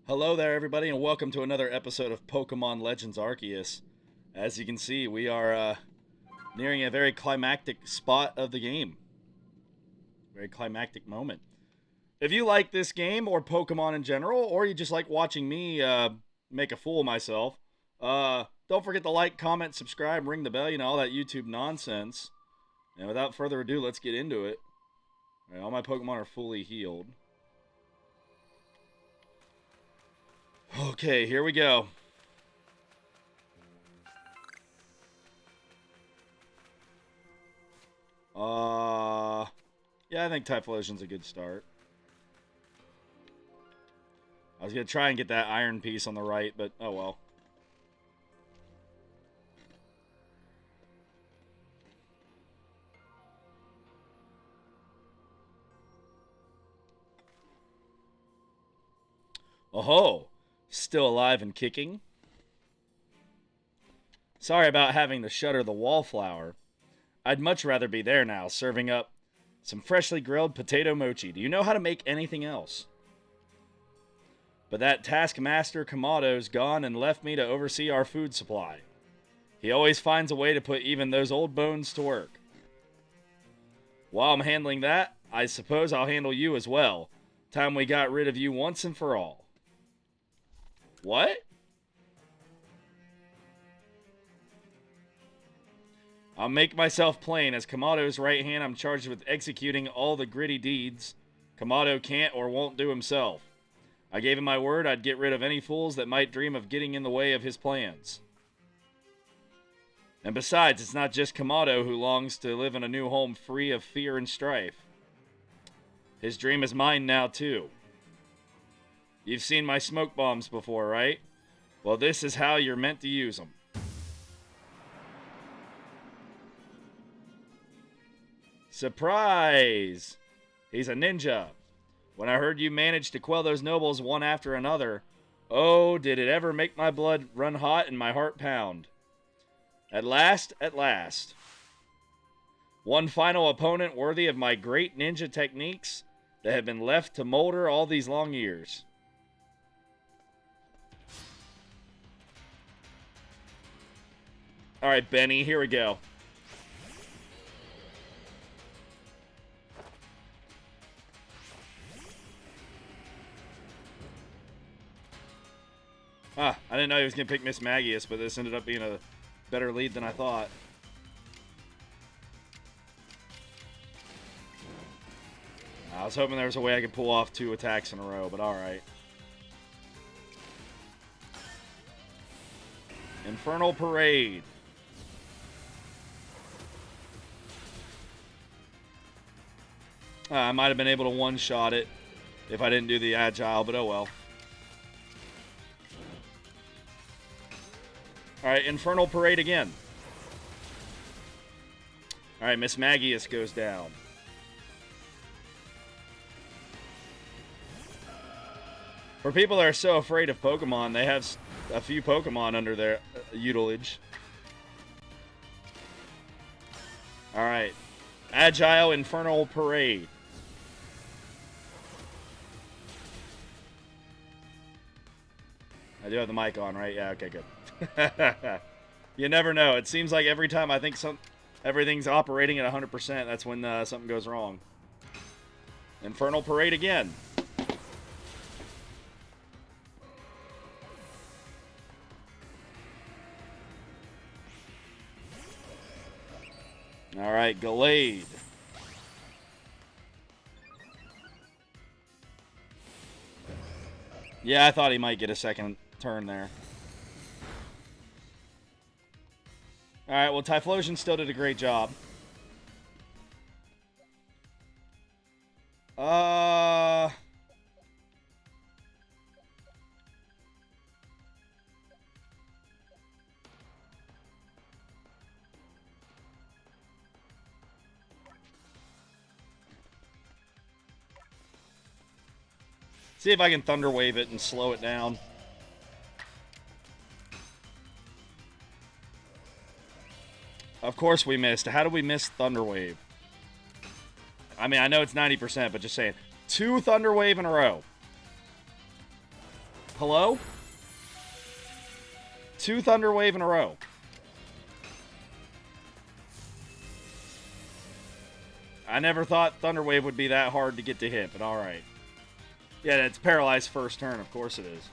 Hello there, everybody, and welcome to another episode of Pokemon Legends Arceus. As you can see, we are nearing a very climactic spot of the game. Very climactic moment. If you like this game, or Pokemon in general, or you just like watching me make a fool of myself, don't forget to like, comment, subscribe, ring the bell, all that YouTube nonsense. And without further ado, let's get into it. All right, all my Pokemon are fully healed. Okay, here we go. Yeah, I think Typhlosion's a good start. I was going to try and get that iron piece on the right, but oh well. Oh-ho! Still alive and kicking. Sorry about having to shutter the wallflower. I'd much rather be there now, serving up some freshly grilled potato mochi. Do you know how to make anything else? But that taskmaster Kommado's gone and left me to oversee our food supply. He always finds a way to put even those old bones to work. While I'm handling that, I suppose I'll handle you as well. Time we got rid of you once and for all. What? I'll make myself plain. As Kommado's right hand, I'm charged with executing all the gritty deeds Kommado can't or won't do himself. I gave him my word I'd get rid of any fools that might dream of getting in the way of his plans. And besides, it's not just Kommado who longs to live in a new home free of fear and strife. His dream is mine now, too. You've seen my smoke bombs before, right? Well, this is how you're meant to use them. Surprise! He's a ninja. When I heard you managed to quell those nobles one after another, oh, did it ever make my blood run hot and my heart pound. At last, at last. One final opponent worthy of my great ninja techniques that have been left to molder all these long years. Alright, Benny, here we go. I didn't know he was going to pick Miss Magius, but this ended up being a better lead than I thought. I was hoping there was a way I could pull off 2 attacks in a row, but alright. Infernal Parade. I might have been able to one-shot it if I didn't do the agile, but oh well. Alright, Infernal Parade again. Alright, Miss Magius goes down. For people that are so afraid of Pokemon, they have a few Pokemon under their tutelage. Alright. Agile Infernal Parade. I do have the mic on, right? Yeah, okay, good. You never know. It seems like every time I think everything's operating at 100%, that's when something goes wrong. Infernal Parade again. Alright, Gallade. Yeah, I thought he might get a second turn there. Alright, well, Typhlosion still did a great job. See if I can Thunder Wave it and slow it down. Of course we missed. How did we miss Thunder Wave? I mean, I know it's 90%, but just saying. 2 Thunder Wave in a row. Hello? 2 Thunder Wave in a row. I never thought Thunder Wave would be that hard to get to hit, but alright. Yeah, it's paralyzed first turn. Of course it is.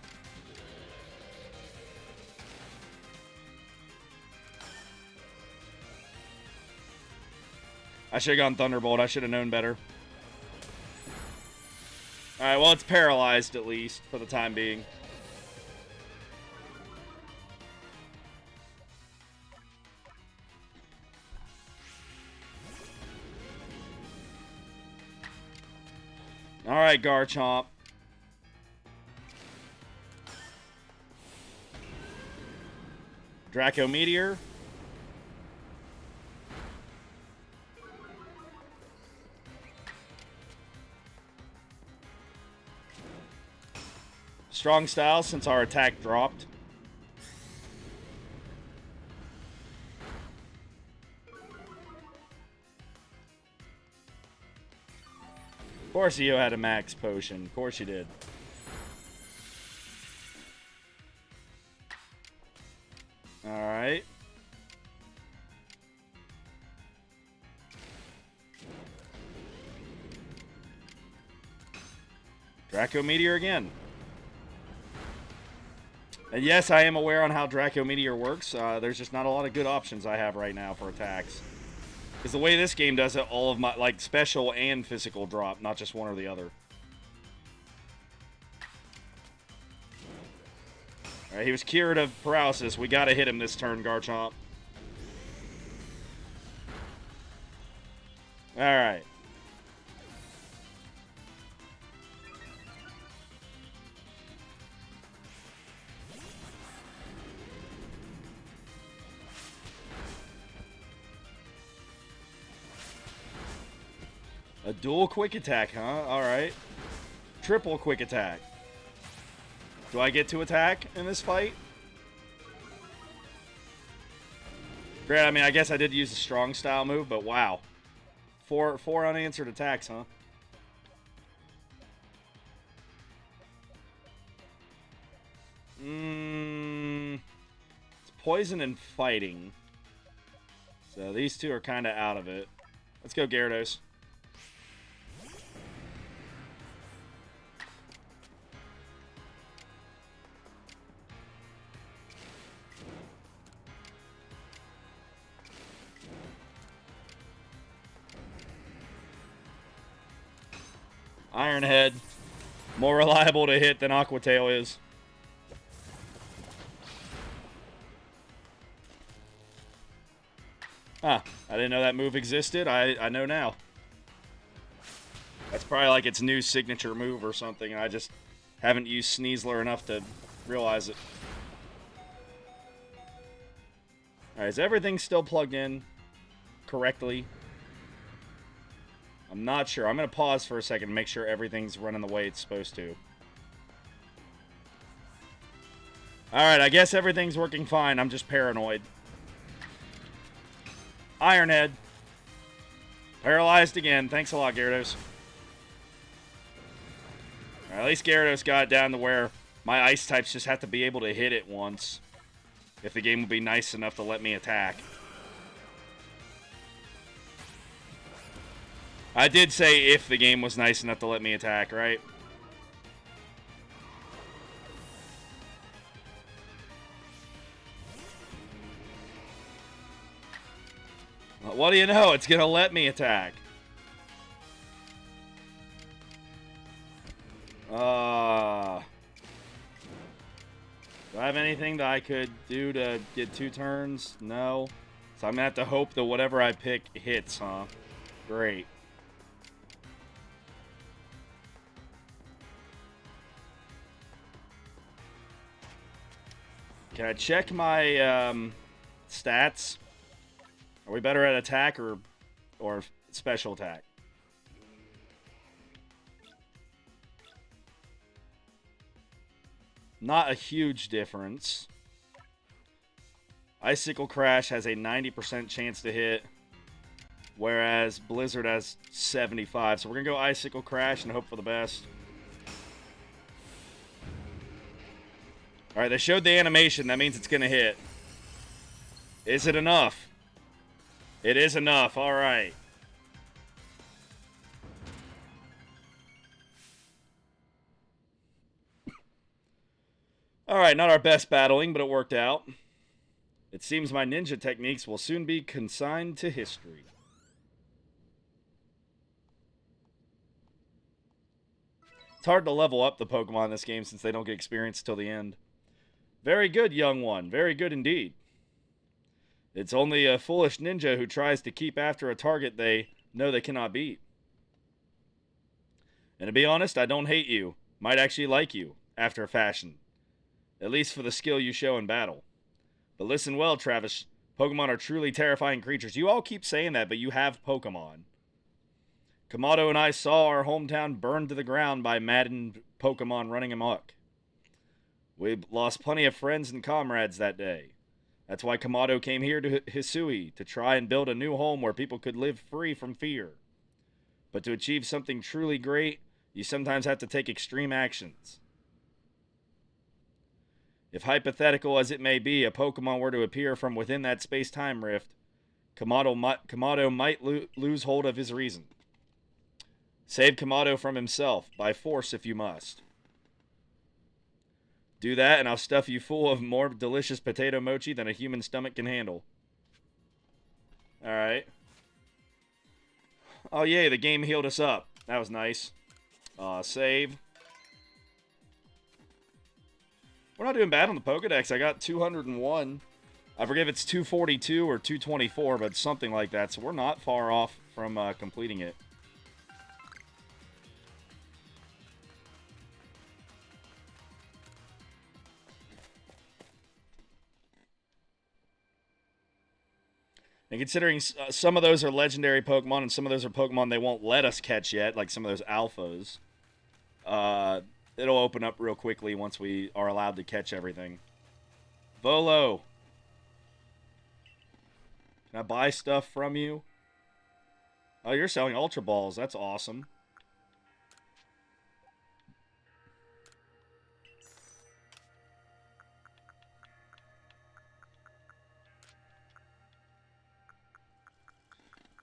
I should have gone Thunderbolt. I should have known better. Alright, well, it's paralyzed at least for the time being. Alright, Garchomp. Draco Meteor. Strong Style since our attack dropped. Of course you had a max potion. Of course you did. Alright. Draco Meteor again. And yes, I am aware on how Draco Meteor works. There's just not a lot of good options I have right now for attacks. Because the way this game does it, all of my, like, special and physical drop, not just one or the other. Alright, he was cured of paralysis. We gotta hit him this turn, Garchomp. Alright. A dual quick attack, huh? Alright. Triple quick attack. Do I get to attack in this fight? Great, I mean, I guess I did use the strong style move, but wow. Four unanswered attacks, huh? It's poison and fighting. So these two are kind of out of it. Let's go Gyarados. Iron Head. More reliable to hit than Aqua Tail is. Huh. I didn't know that move existed. I know now. That's probably like its new signature move or something, and I just haven't used Sneasler enough to realize it. Alright, is everything still plugged in correctly? I'm not sure. I'm going to pause for a second and make sure everything's running the way it's supposed to. Alright, I guess everything's working fine. I'm just paranoid. Iron Head. Paralyzed again. Thanks a lot, Gyarados. Right, at least Gyarados got it down to where my ice types just have to be able to hit it once. If the game would be nice enough to let me attack. I did say if the game was nice enough to let me attack, right? Well, what do you know? It's gonna let me attack. Do I have anything that I could do to get 2 turns? No. So I'm gonna have to hope that whatever I pick hits, huh? Great. Can I check my stats? Are we better at attack or special attack? Not a huge difference. Icicle Crash has a 90% chance to hit, whereas Blizzard has 75. So we're going to go Icicle Crash and hope for the best. Alright, they showed the animation. That means it's going to hit. Is it enough? It is enough. Alright. Alright, not our best battling, but it worked out. It seems my ninja techniques will soon be consigned to history. It's hard to level up the Pokemon in this game since they don't get experience till the end. Very good, young one. Very good indeed. It's only a foolish ninja who tries to keep after a target they know they cannot beat. And to be honest, I don't hate you. Might actually like you, after a fashion. At least for the skill you show in battle. But listen well, Travis. Pokemon are truly terrifying creatures. You all keep saying that, but you have Pokemon. Kommado and I saw our hometown burned to the ground by maddened Pokemon running amok. We lost plenty of friends and comrades that day. That's why Kommado came here to Hisui, to try and build a new home where people could live free from fear. But to achieve something truly great, you sometimes have to take extreme actions. If hypothetical as it may be, a Pokemon were to appear from within that space-time rift, Kommado might lose hold of his reason. Save Kommado from himself, by force if you must. Do that, and I'll stuff you full of more delicious potato mochi than a human stomach can handle. Alright. Oh, yay, the game healed us up. That was nice. Save. We're not doing bad on the Pokedex. I got 201. I forget if it's 242 or 224, but something like that. So we're not far off from completing it. And considering some of those are legendary Pokemon and some of those are Pokemon they won't let us catch yet, like some of those alphas, it'll open up real quickly once we are allowed to catch everything. Volo. Can I buy stuff from you? Oh, you're selling Ultra Balls. That's awesome.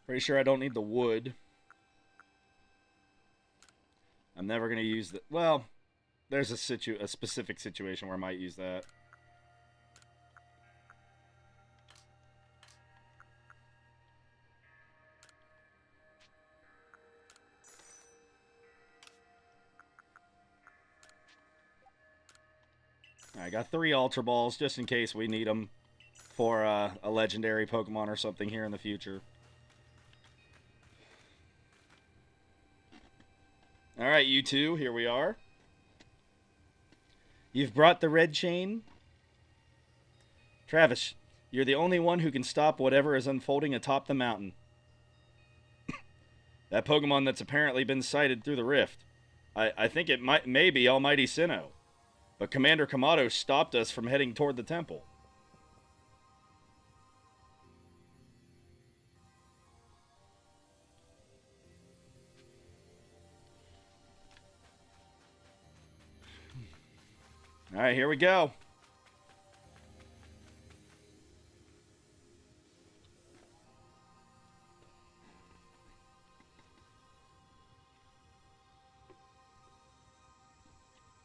Pretty sure I don't need the wood. I'm never going to use the... Well, there's a specific situation where I might use that. I got 3 Ultra Balls just in case we need them for a legendary Pokemon or something here in the future. Alright, you two, here we are. You've brought the red chain? Travis, you're the only one who can stop whatever is unfolding atop the mountain. That Pokemon that's apparently been sighted through the rift. I think it may be Almighty Sinnoh. But Commander Kommado stopped us from heading toward the temple. Alright, here we go.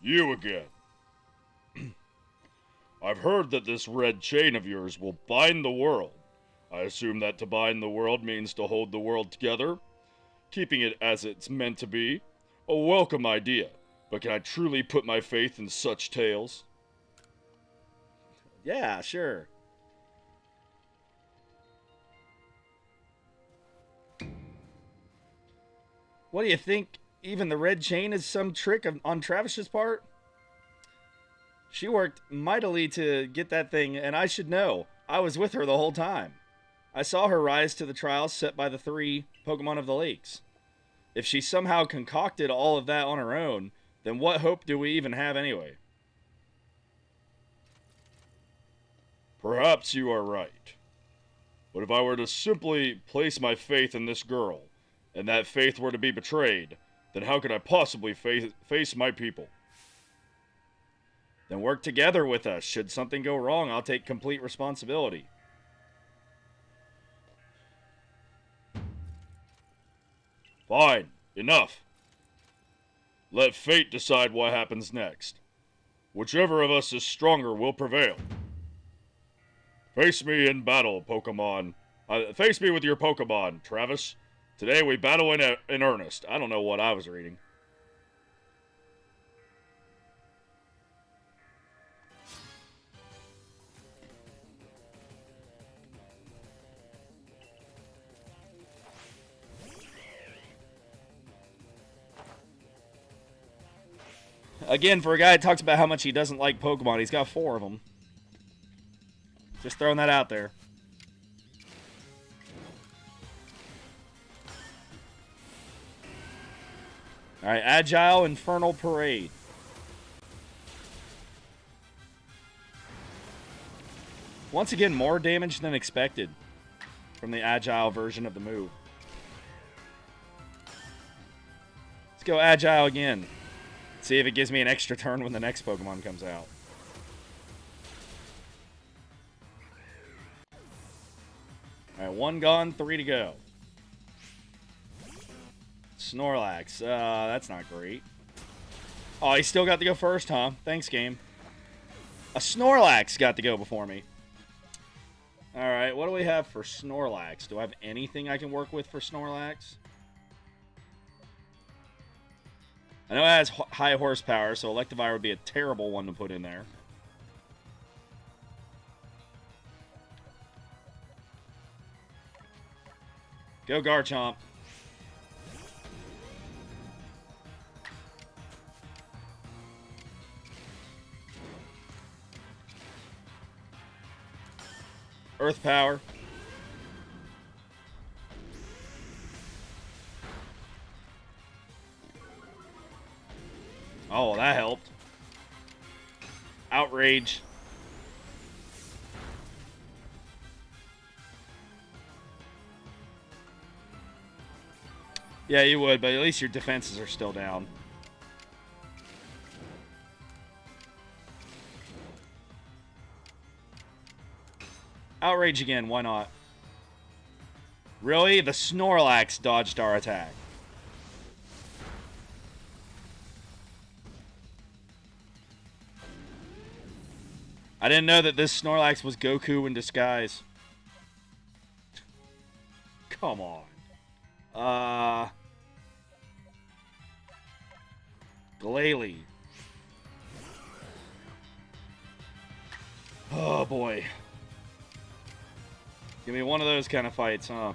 You again. I've heard that this red chain of yours will bind the world. I assume that to bind the world means to hold the world together, keeping it as it's meant to be. A welcome idea, but can I truly put my faith in such tales? Yeah, sure. What do you think? Even the red chain is some trick on Travis's part? She worked mightily to get that thing, and I should know. I was with her the whole time. I saw her rise to the trials set by the 3 Pokemon of the Lakes. If she somehow concocted all of that on her own, then what hope do we even have anyway? Perhaps you are right. But if I were to simply place my faith in this girl, and that faith were to be betrayed, then how could I possibly face my people? Then work together with us. Should something go wrong, I'll take complete responsibility. Fine. Enough. Let fate decide what happens next. Whichever of us is stronger will prevail. Face me in battle, Pokemon. Face me with your Pokemon, Travis. Today we battle in earnest. I don't know what I was reading. Again, for a guy that talks about how much he doesn't like Pokemon, he's got 4 of them. Just throwing that out there. Alright, Agile Infernal Parade. Once again, more damage than expected from the Agile version of the move. Let's go Agile again. See if it gives me an extra turn when the next Pokemon comes out. Alright, 1 gone, 3 to go. Snorlax. That's not great. Oh, he still got to go first, huh? Thanks, game. A Snorlax got to go before me. Alright, what do we have for Snorlax? Do I have anything I can work with for Snorlax? I know it has high horsepower, so Electivire would be a terrible one to put in there. Go Garchomp. Earth Power. Oh, that helped. Outrage. Yeah, you would, but at least your defenses are still down. Outrage again, why not? Really? The Snorlax dodged our attack. I didn't know that this Snorlax was Goku in disguise. Come on. Glalie. Oh, boy. Give me one of those kind of fights, huh?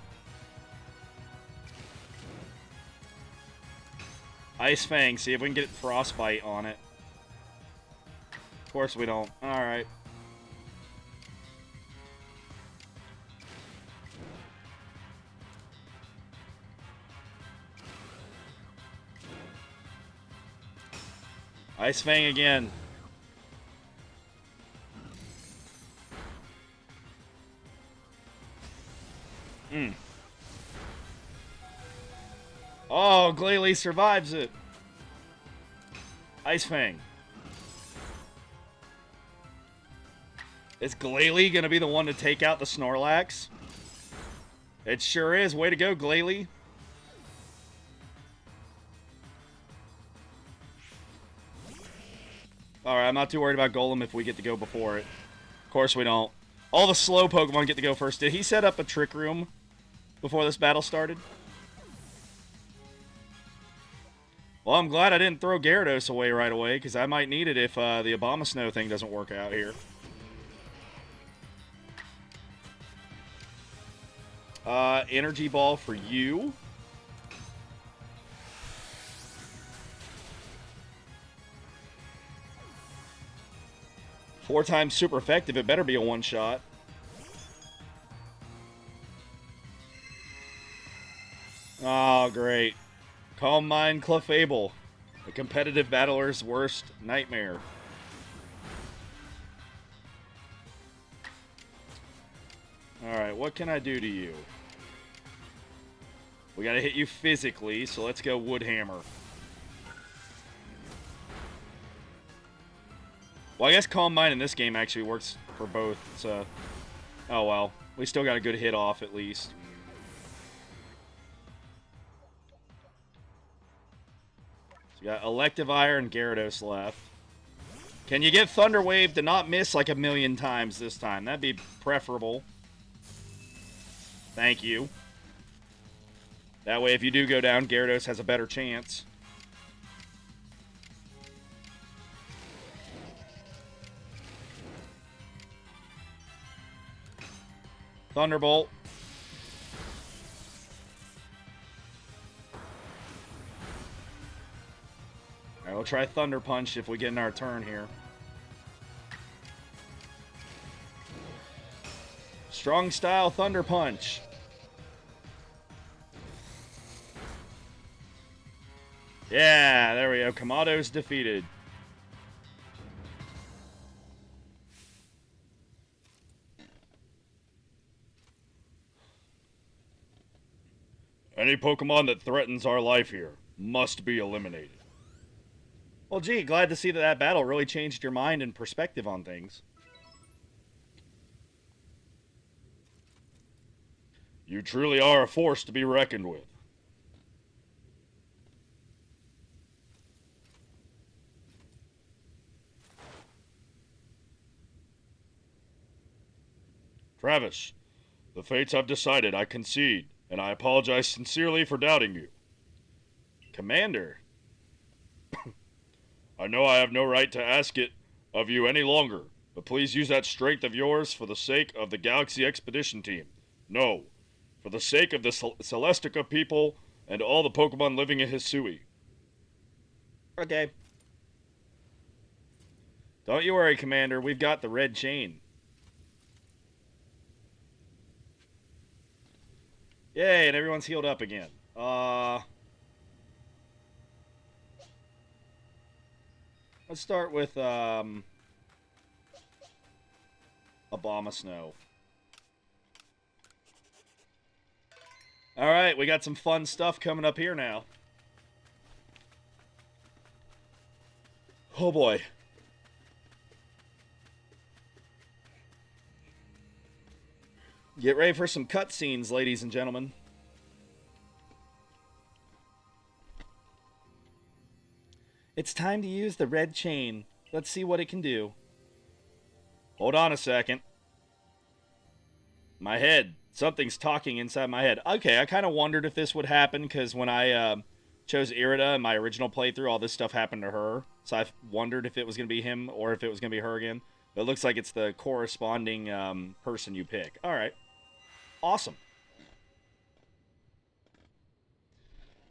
Ice Fang. See if we can get Frostbite on it. Of course we don't. Alright. Ice Fang again. Oh, Glalie survives it. Ice Fang. Is Glalie going to be the one to take out the Snorlax? It sure is. Way to go, Glalie. Alright, I'm not too worried about Golem if we get to go before it. Of course we don't. All the slow Pokemon get to go first. Did he set up a Trick Room before this battle started? Well, I'm glad I didn't throw Gyarados away right away, because I might need it if the Abomasnow thing doesn't work out here. Energy Ball for you. Four times super effective. It better be a one-shot. Oh, great. Calm Mind Clefable. The competitive battler's worst nightmare. Alright, what can I do to you? We gotta hit you physically, so let's go Wood Hammer. Well, I guess Calm Mind in this game actually works for both, so... Oh, well. We still got a good hit off, at least. So we got Electivire and Gyarados left. Can you get Thunder Wave to not miss like a million times this time? That'd be preferable. Thank you. That way, if you do go down, Gyarados has a better chance. Thunderbolt. Alright, we'll try Thunder Punch if we get in our turn here. Strong Style Thunder Punch. Yeah, there we go. Kommado's defeated. Any Pokemon that threatens our life here must be eliminated. Well, gee, glad to see that that battle really changed your mind and perspective on things. You truly are a force to be reckoned with. Travis, the fates have decided I concede, and I apologize sincerely for doubting you. Commander. I know I have no right to ask it of you any longer, but please use that strength of yours for the sake of the Galaxy Expedition Team. No, for the sake of the Celestica people and all the Pokemon living in Hisui. Okay. Don't you worry, Commander. We've got the red chain. Yay, and everyone's healed up again. Let's start with, Abomasnow. Alright, we got some fun stuff coming up here now. Oh boy. Get ready for some cutscenes, ladies and gentlemen. It's time to use the red chain. Let's see what it can do. Hold on a second. My head. Something's talking inside my head. Okay, I kind of wondered if this would happen, because when I chose Irida in my original playthrough, all this stuff happened to her. So I wondered if it was going to be him or if it was going to be her again. But it looks like it's the corresponding person you pick. Alright. Awesome.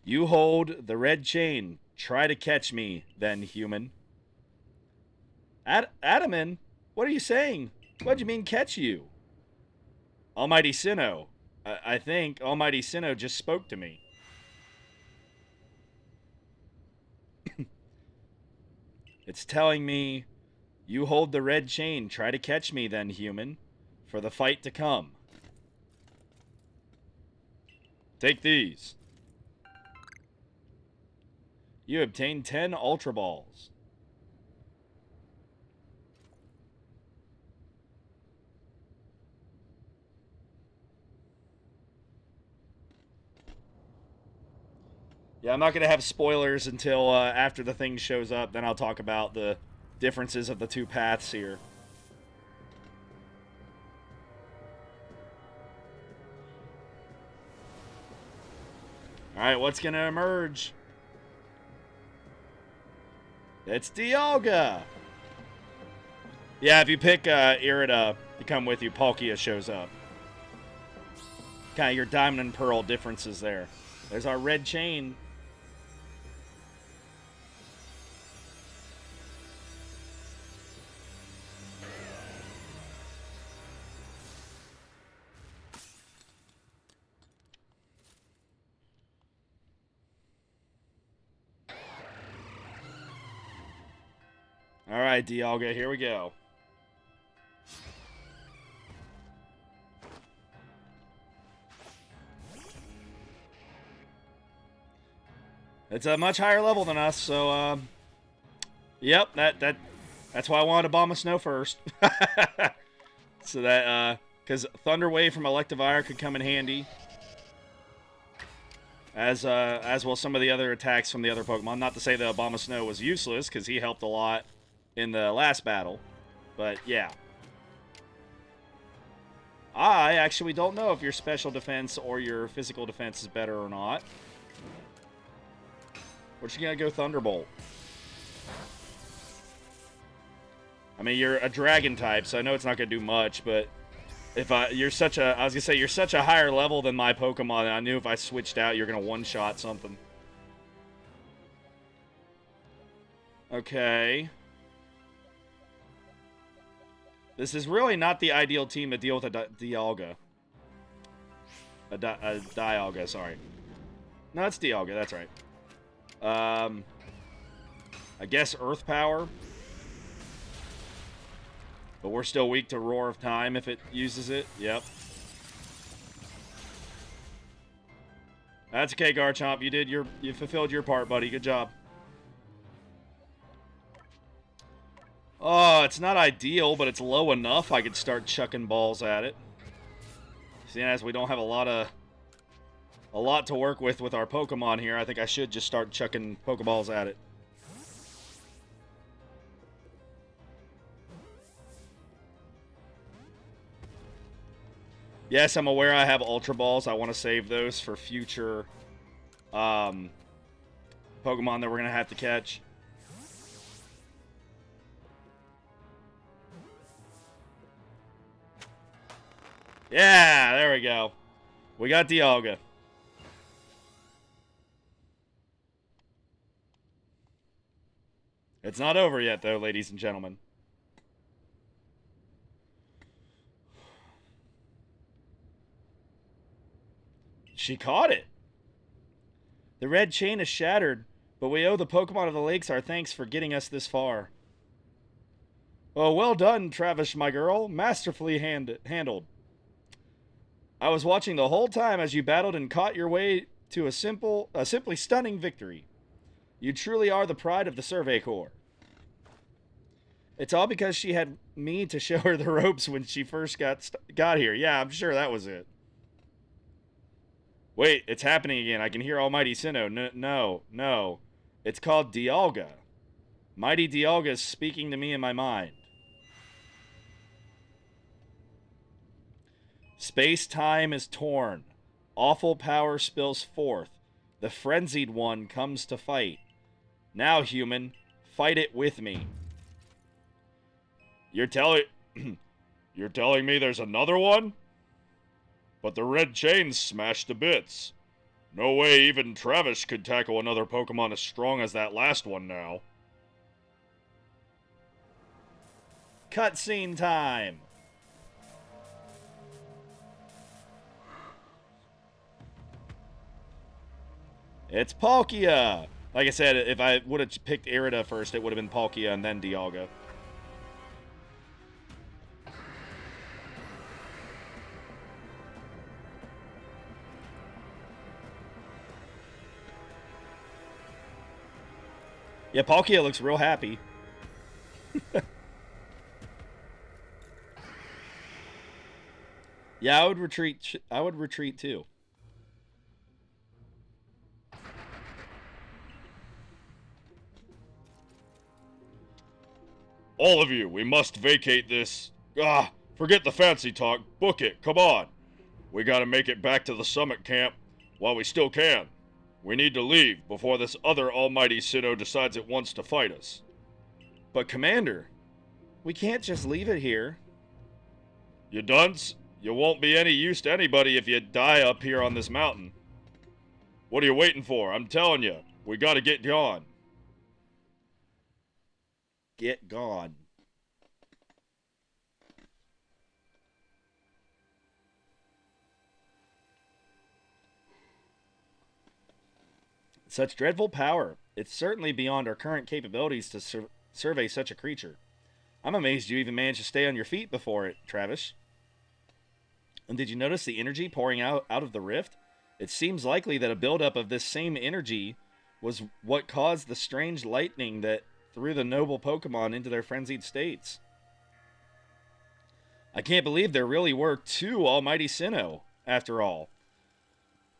You hold the red chain. Try to catch me, then, human. Adaman? What are you saying? What do you mean, catch you? Almighty Sinnoh. I think Almighty Sinnoh just spoke to me. It's telling me, you hold the red chain. Try to catch me, then, human, for the fight to come. Take these. You obtain 10 Ultra Balls. Yeah, I'm not going to have spoilers until after the thing shows up. Then I'll talk about the differences of the two paths here. Alright, what's going to emerge? It's Dialga! Yeah, if you pick Irida to come with you, Palkia shows up. Kind of your Diamond and Pearl differences there. There's our red chain. Alright, Dialga, here we go. It's a much higher level than us, so, yep, that That's why I wanted to bomb a snow first. So that, because Thunder Wave from Electivire could come in handy. As well some of the other attacks from the other Pokemon. Not to say that Obama Snow was useless, because he helped a lot in the last battle. But, yeah. I actually don't know if your special defense or your physical defense is better or not. We're just going to go Thunderbolt. I mean, you're a dragon type, so I know it's not going to do much, but if you're such a, I was going to say, you're such a higher level than my Pokemon, and I knew if I switched out, you're going to one-shot something. Okay. This is really not the ideal team to deal with a Dialga. A Dialga, sorry. No, it's Dialga, that's right. I guess Earth Power. But we're still weak to Roar of Time if it uses it. Yep. That's okay, Garchomp. You fulfilled your part, buddy. Good job. Oh, it's not ideal, but it's low enough I could start chucking balls at it. Seeing as we don't have a lot to work with our Pokemon here, I think I should just start chucking Pokeballs at it. Yes, I'm aware I have Ultra Balls. I want to save those for future Pokemon that we're going to have to catch. Yeah, there we go. We got Dialga. It's not over yet, though, ladies and gentlemen. She caught it. The red chain is shattered, but we owe the Pokemon of the Lakes our thanks for getting us this far. Oh, well done, Travis, my girl. Masterfully handled. I was watching the whole time as you battled and caught your way to a simply stunning victory. You truly are the pride of the Survey Corps. It's all because she had me to show her the ropes when she first got here. Yeah, I'm sure that was it. Wait, it's happening again. I can hear Almighty Sinnoh. No. It's called Dialga. Mighty Dialga is speaking to me in my mind. Space-time is torn. Awful power spills forth. The frenzied one comes to fight. Now, human, fight it with me. You're telling me there's another one? But the red chain's smashed to bits. No way even Travis could tackle another Pokemon as strong as that last one now. Cutscene time. It's Palkia. Like I said, if I would have picked Irida first, it would have been Palkia and then Dialga. Yeah, Palkia looks real happy. Yeah, I would retreat too. All of you, we must vacate this. Forget the fancy talk. Book it. Come on. We gotta make it back to the summit camp while we still can. We need to leave before this other almighty Sinnoh decides it wants to fight us. But Commander, we can't just leave it here. You dunce? You won't be any use to anybody if you die up here on this mountain. What are you waiting for? I'm telling you, we gotta get gone. Get gone. Such dreadful power. It's certainly beyond our current capabilities to survey such a creature. I'm amazed you even managed to stay on your feet before it, Travis. And did you notice the energy pouring out of the rift? It seems likely that a buildup of this same energy was what caused the strange lightning that threw the noble Pokemon into their frenzied states. I can't believe there really were two Almighty Sinnoh, after all.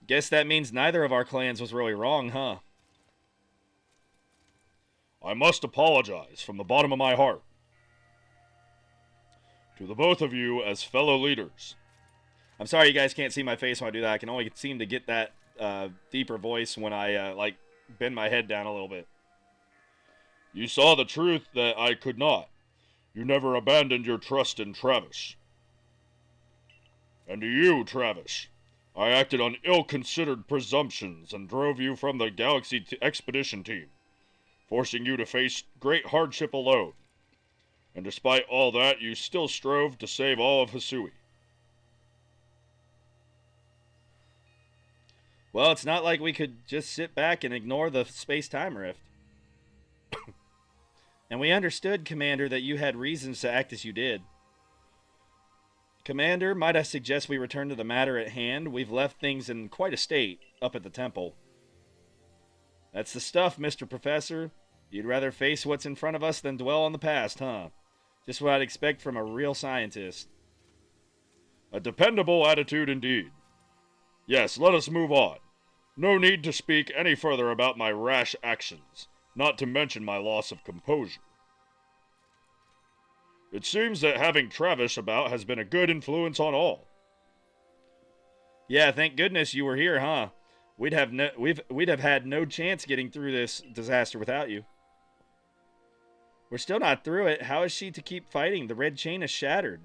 Guess that means neither of our clans was really wrong, huh? I must apologize from the bottom of my heart to the both of you as fellow leaders. I'm sorry you guys can't see my face when I do that. I can only seem to get that deeper voice when I, bend my head down a little bit. You saw the truth that I could not. You never abandoned your trust in Travis. And to you, Travis, I acted on ill-considered presumptions and drove you from the Galaxy Expedition Team, forcing you to face great hardship alone. And despite all that, you still strove to save all of Hisui. Well, it's not like we could just sit back and ignore the space-time rift. And we understood, Commander, that you had reasons to act as you did. Commander, might I suggest we return to the matter at hand? We've left things in quite a state up at the temple. That's the stuff, Mr. Professor. You'd rather face what's in front of us than dwell on the past, huh? Just what I'd expect from a real scientist. A dependable attitude indeed. Yes, let us move on. No need to speak any further about my rash actions, not to mention my loss of composure. It seems that having Travis about has been a good influence on all. Yeah, thank goodness you were here, huh? We'd have had no chance getting through this disaster without you. We're still not through it. How is she to keep fighting? The red chain is shattered.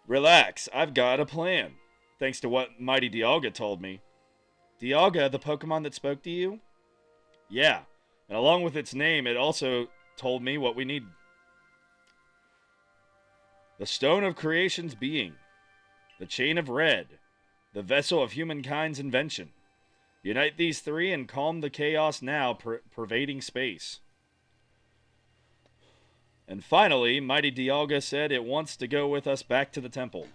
Relax, I've got a plan. Thanks to what Mighty Dialga told me. Dialga, the Pokemon that spoke to you? Yeah, and along with its name, it also told me what we need. The Stone of Creation's being. The Chain of Red. The Vessel of Humankind's invention. Unite these three and calm the chaos now pervading space. And finally, Mighty Dialga said it wants to go with us back to the temple.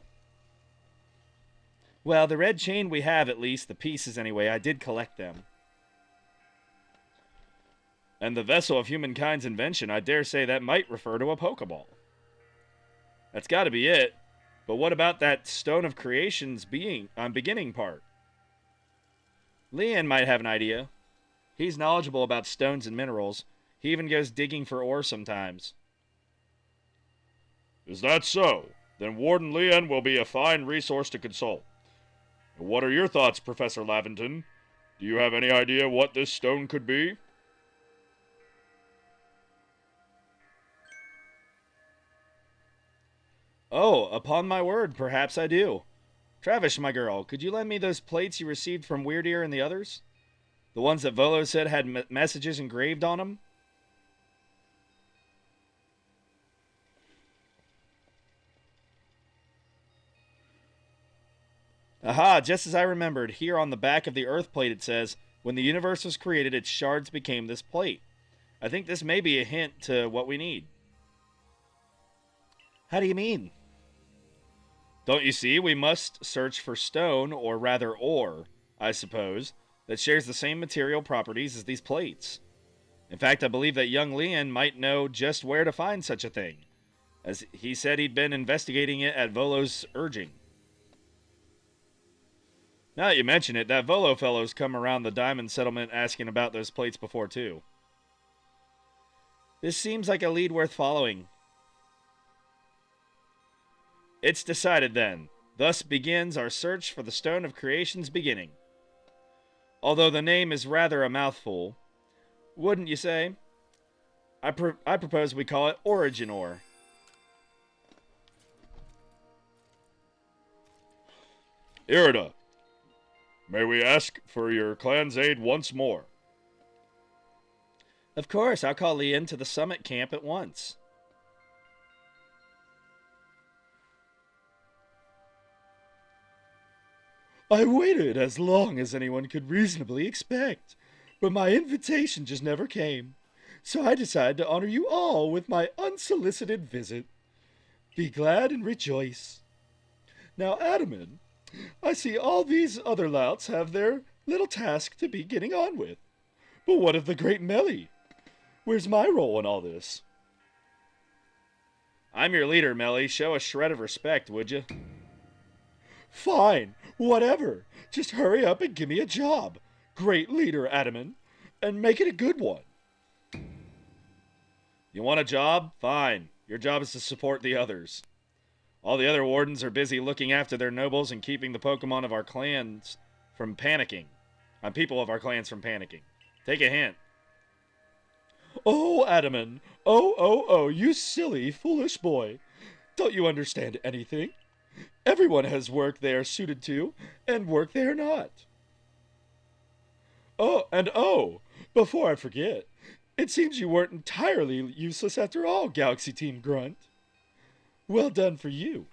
Well, the red chain we have, at least, the pieces anyway, I did collect them. And the Vessel of Humankind's invention, I dare say that might refer to a Pokeball. That's got to be it. But what about that Stone of Creation's beginning part? Leon might have an idea. He's knowledgeable about stones and minerals. He even goes digging for ore sometimes. Is that so? Then Warden Leon will be a fine resource to consult. What are your thoughts, Professor Laventon? Do you have any idea what this stone could be? Oh, upon my word, perhaps I do. Travis, my girl, could you lend me those plates you received from Weird Ear and the others? The ones that Volo said had messages engraved on them? Aha, just as I remembered, here on the back of the Earth plate it says, when the universe was created, its shards became this plate. I think this may be a hint to what we need. How do you mean? Don't you see? We must search for stone, or rather ore, I suppose, that shares the same material properties as these plates. In fact, I believe that young Leon might know just where to find such a thing, as he said he'd been investigating it at Volo's urging. Now that you mention it, that Volo fellow's come around the diamond settlement asking about those plates before, too. This seems like a lead worth following. It's decided, then. Thus begins our search for the Stone of Creation's beginning. Although the name is rather a mouthful, wouldn't you say? I propose we call it Origin Ore. Irida, may we ask for your clan's aid once more? Of course, I'll call Leon to the summit camp at once. I waited as long as anyone could reasonably expect, but my invitation just never came. So I decided to honor you all with my unsolicited visit. Be glad and rejoice. Now, Adaman, I see all these other louts have their little task to be getting on with. But what of the great Melly? Where's my role in all this? I'm your leader, Melly. Show a shred of respect, would you? Fine, whatever. Just hurry up and give me a job. Great leader, Adaman. And make it a good one. You want a job? Fine. Your job is to support the others. All the other wardens are busy looking after their nobles and keeping the Pokemon of our clans from panicking. People of our clans from panicking. Take a hint. Oh, Adaman. Oh, you silly, foolish boy. Don't you understand anything? Everyone has work they are suited to, and work they are not. Before I forget, it seems you weren't entirely useless after all, Galaxy Team Grunt. Well done for you.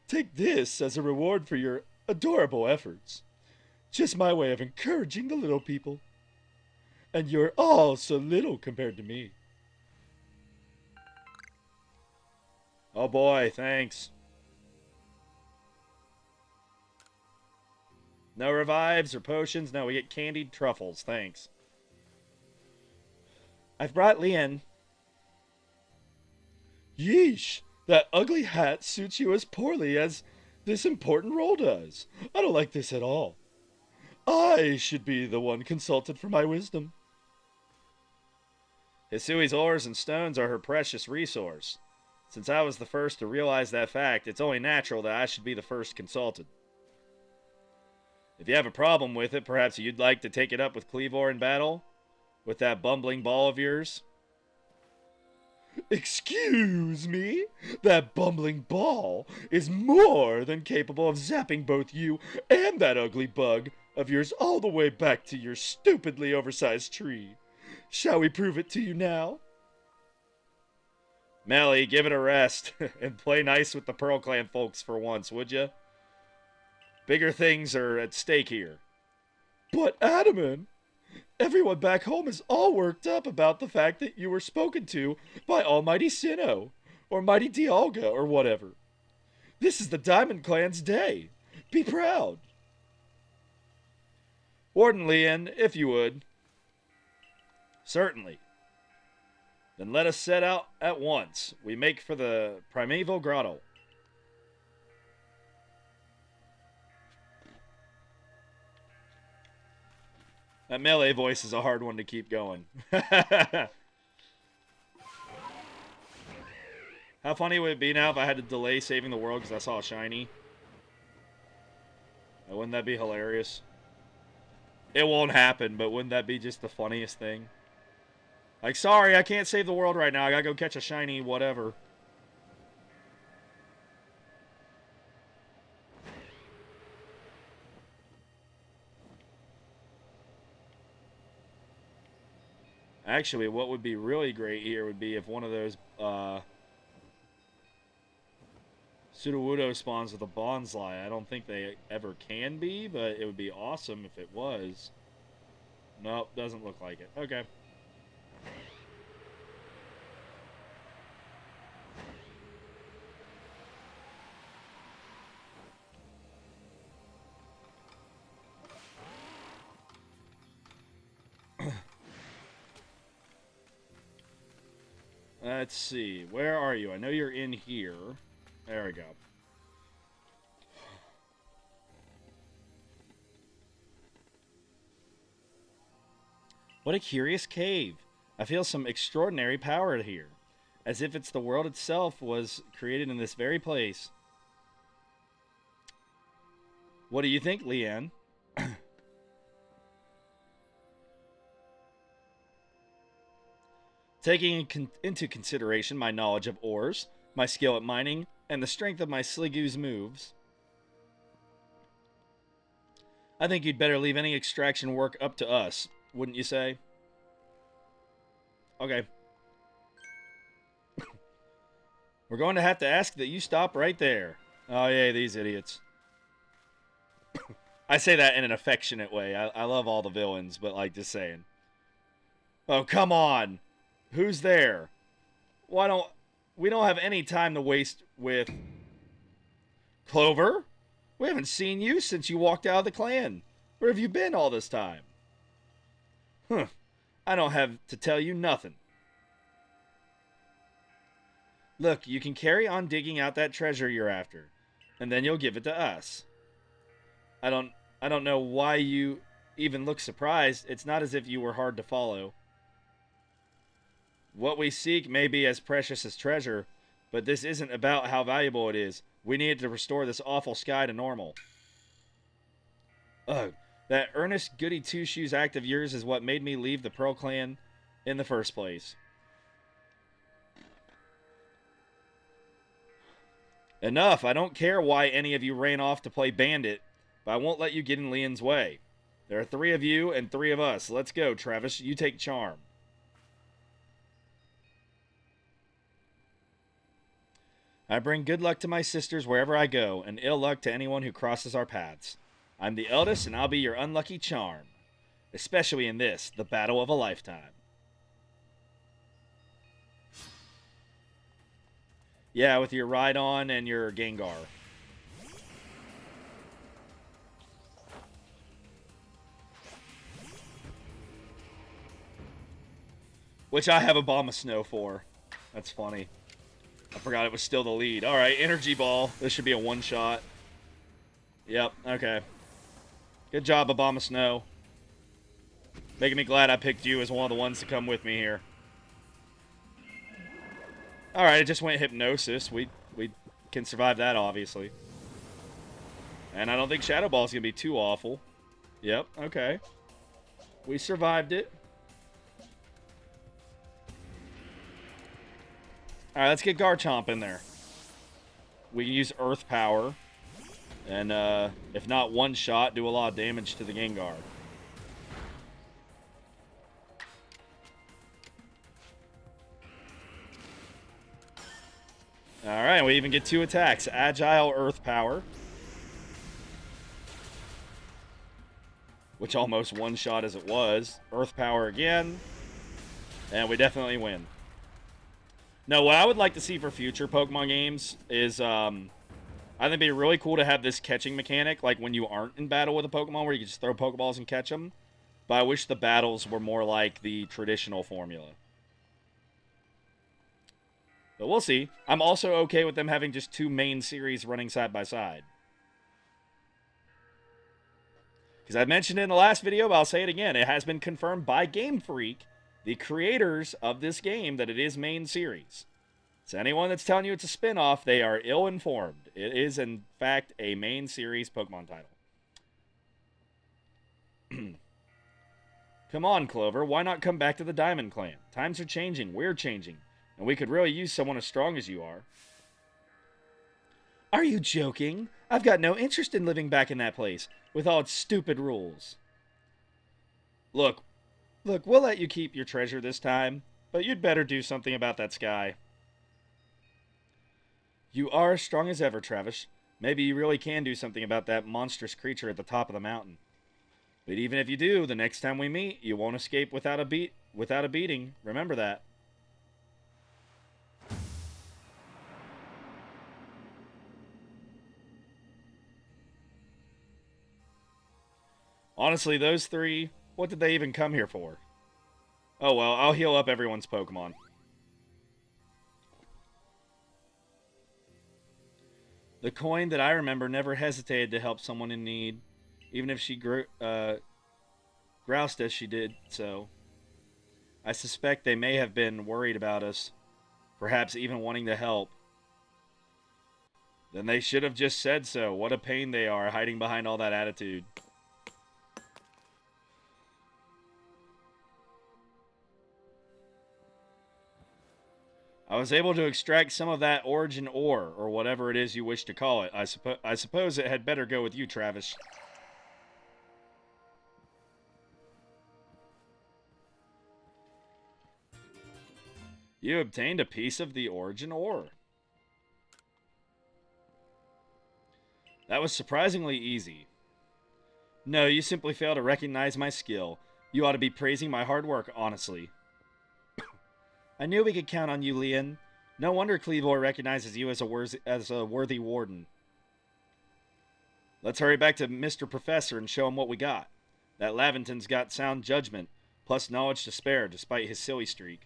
Take this as a reward for your adorable efforts. Just my way of encouraging the little people. And you're all so little compared to me. Oh boy, thanks. No revives or potions. No, we get candied truffles. Thanks. I've brought Lian. Yeesh, that ugly hat suits you as poorly as this important role does. I don't like this at all. I should be the one consulted for my wisdom. Hisui's ores and stones are her precious resource. Since I was the first to realize that fact, it's only natural that I should be the first consulted. If you have a problem with it, perhaps you'd like to take it up with Cleavor in battle? With that bumbling ball of yours? Excuse me? That bumbling ball is more than capable of zapping both you and that ugly bug of yours all the way back to your stupidly oversized tree. Shall we prove it to you now? Melly, give it a rest and play nice with the Pearl Clan folks for once, would you? Bigger things are at stake here. But Adaman, everyone back home is all worked up about the fact that you were spoken to by Almighty Sinnoh, or Mighty Dialga, or whatever. This is the Diamond Clan's day. Be proud. Warden Lian, if you would. Certainly. Then let us set out at once. We make for the Primeval Grotto. That melee voice is a hard one to keep going. How funny would it be now if I had to delay saving the world because I saw a shiny? Wouldn't that be hilarious? It won't happen, but wouldn't that be just the funniest thing? Like, sorry, I can't save the world right now. I gotta go catch a shiny whatever. Actually, what would be really great here would be if one of those Sudowoodo spawns with a Bonsly. I don't think they ever can be, but it would be awesome if it was. Nope, doesn't look like it. Okay. Let's see. Where are you? I know you're in here. There we go. What a curious cave. I feel some extraordinary power here. As if it's the world itself was created in this very place. What do you think, Leanne? Taking into consideration my knowledge of ores, my skill at mining, and the strength of my Sligoo's moves, I think you'd better leave any extraction work up to us, wouldn't you say? Okay. We're going to have to ask that you stop right there. Oh, yeah, these idiots. I say that in an affectionate way. I love all the villains, but, like, just saying. Oh, come on. Who's there? We don't have any time to waste with Clover? We haven't seen you since you walked out of the clan. Where have you been all this time? Huh. I don't have to tell you nothing. Look, you can carry on digging out that treasure you're after, and then you'll give it to us. I don't know why you even look surprised. It's not as if you were hard to follow. What we seek may be as precious as treasure, but this isn't about how valuable it is. We need to restore this awful sky to normal. Ugh, that earnest goody two-shoes act of yours is what made me leave the Pearl Clan in the first place. Enough. I don't care why any of you ran off to play bandit, but I won't let you get in Leon's way. There are 3 of you and 3 of us. Let's go, Travis. You take charm. I bring good luck to my sisters wherever I go, and ill luck to anyone who crosses our paths. I'm the eldest, and I'll be your unlucky charm. Especially in this, the battle of a lifetime. Yeah, with your Rhydon and your Gengar. Which I have a Bomb of Snow for. That's funny. I forgot it was still the lead. Alright, Energy Ball. This should be a one-shot. Yep, okay. Good job, Obama Snow. Making me glad I picked you as one of the ones to come with me here. Alright, it just went Hypnosis. We can survive that, obviously. And I don't think Shadow Ball is going to be too awful. Yep, okay. We survived it. Alright, let's get Garchomp in there. We can use Earth Power. And, if not one shot, do a lot of damage to the Gengar. Alright, we even get 2 attacks. Agile Earth Power. Which almost one-shot as it was. Earth Power again. And we definitely win. No, what I would like to see for future Pokemon games is, I think it'd be really cool to have this catching mechanic, like when you aren't in battle with a Pokemon, where you can just throw Pokeballs and catch them. But I wish the battles were more like the traditional formula. But we'll see. I'm also okay with them having just 2 main series running side by side. Because I mentioned it in the last video, but I'll say it again. It has been confirmed by Game Freak, the creators of this game, that it is main series. So anyone that's telling you it's a spin-off, they are ill-informed. It is, in fact, a main series Pokemon title. Come on, Clover. Why not come back to the Diamond Clan? Times are changing. We're changing. And we could really use someone as strong as you are. Are you joking? I've got no interest in living back in that place, with all its stupid rules. Look, we'll let you keep your treasure this time, but you'd better do something about that sky. You are as strong as ever, Travis. Maybe you really can do something about that monstrous creature at the top of the mountain. But even if you do, the next time we meet, you won't escape without a beating. Remember that. Honestly, those 3, what did they even come here for? Oh well, I'll heal up everyone's Pokemon. The coin that I remember never hesitated to help someone in need, even if she groused as she did so. I suspect they may have been worried about us, perhaps even wanting to help. Then they should have just said so. What a pain they are, hiding behind all that attitude. I was able to extract some of that origin ore, or whatever it is you wish to call it. I suppose it had better go with you, Travis. You obtained a piece of the origin ore. That was surprisingly easy. No, you simply fail to recognize my skill. You ought to be praising my hard work, honestly. I knew we could count on you, Leon. No wonder Cleavor recognizes you as a worthy warden. Let's hurry back to Mr. Professor and show him what we got. That Laventon's got sound judgment, plus knowledge to spare despite his silly streak.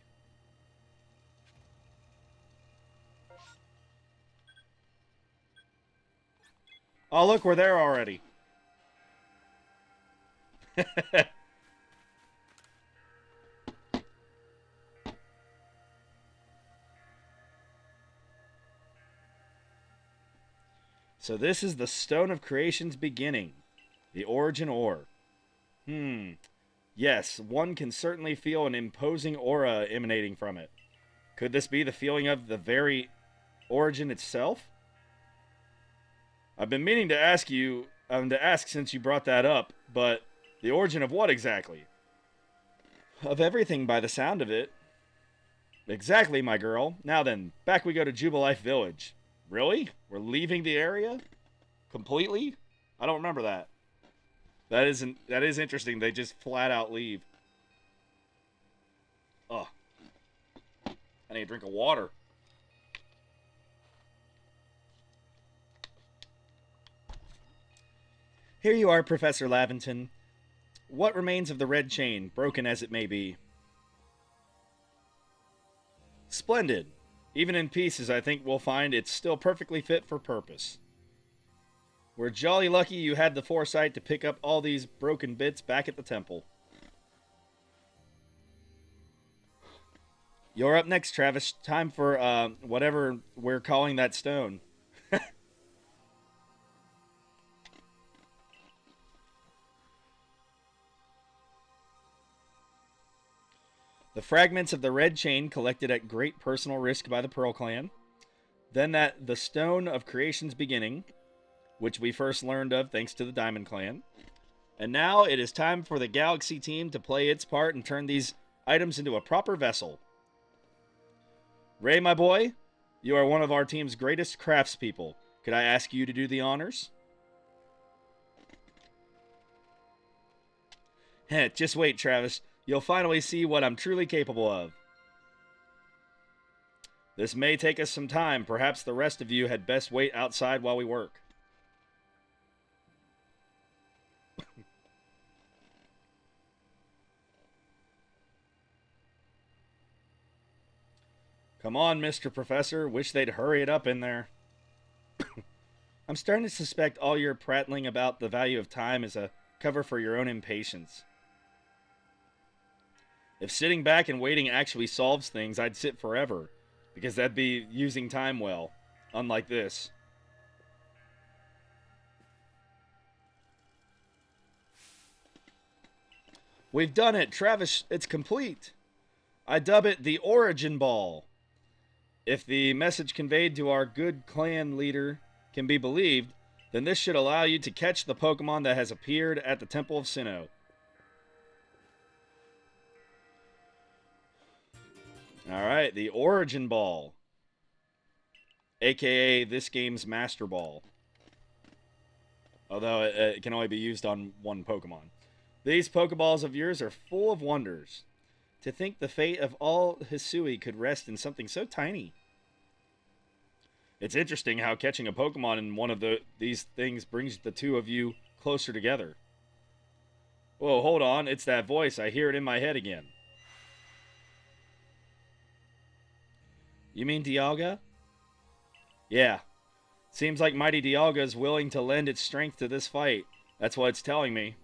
Oh, look, we're there already. So this is the Stone of Creation's beginning. The Origin Ore. Yes, one can certainly feel an imposing aura emanating from it. Could this be the feeling of the very origin itself? I've been meaning to ask since you brought that up, but the origin of what exactly? Of everything by the sound of it. Exactly, my girl. Now then, back we go to Jubilife Village. Really? We're leaving the area? Completely? I don't remember that. That is interesting. They just flat out leave. Ugh. I need a drink of water. Here you are, Professor Lavington. What remains of the red chain, broken as it may be? Splendid. Even in pieces, I think we'll find it's still perfectly fit for purpose. We're jolly lucky you had the foresight to pick up all these broken bits back at the temple. You're up next, Travis. Time for whatever we're calling that stone. The fragments of the red chain collected at great personal risk by the Pearl Clan. Then the Stone of Creation's beginning, which we first learned of thanks to the Diamond Clan. And now it is time for the Galaxy team to play its part and turn these items into a proper vessel. Ray, my boy, you are one of our team's greatest craftspeople. Could I ask you to do the honors? Heh, just wait, Travis. You'll finally see what I'm truly capable of. This may take us some time. Perhaps the rest of you had best wait outside while we work. Come on, Mr. Professor. Wish they'd hurry it up in there. I'm starting to suspect all your prattling about the value of time is a cover for your own impatience. If sitting back and waiting actually solves things, I'd sit forever, because that'd be using time well, unlike this. We've done it, Travis. It's complete. I dub it the Origin Ball. If the message conveyed to our good clan leader can be believed, then this should allow you to catch the Pokemon that has appeared at the Temple of Sinnoh. Alright, the Origin Ball. AKA this game's Master Ball. Although it can only be used on one Pokemon. These Pokeballs of yours are full of wonders. To think the fate of all Hisui could rest in something so tiny. It's interesting how catching a Pokemon in one of these things brings the two of you closer together. Whoa, hold on. It's that voice. I hear it in my head again. You mean Dialga? Yeah. Seems like Mighty Dialga is willing to lend its strength to this fight. That's what it's telling me.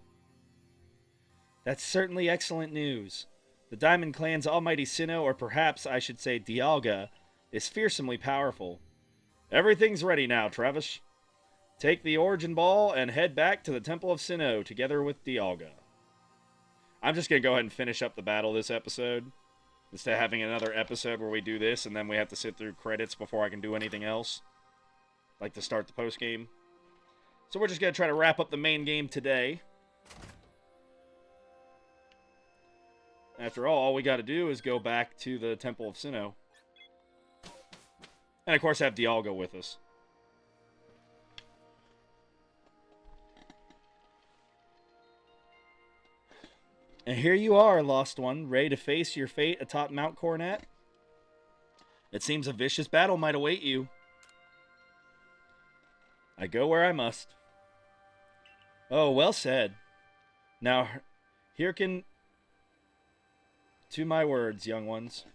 That's certainly excellent news. The Diamond Clan's almighty Sinnoh, or perhaps I should say Dialga, is fearsomely powerful. Everything's ready now, Travis. Take the Origin Ball and head back to the Temple of Sinnoh together with Dialga. I'm just going to go ahead and finish up the battle this episode. Instead of having another episode where we do this and then we have to sit through credits before I can do anything else. Like to start the post game. So we're just going to try to wrap up the main game today. After all we got to do is go back to the Temple of Sinnoh. And of course have Dialga with us. And here you are, Lost One, ready to face your fate atop Mount Coronet. It seems a vicious battle might await you. I go where I must. Oh, well said. Now, hearken To my words, young ones.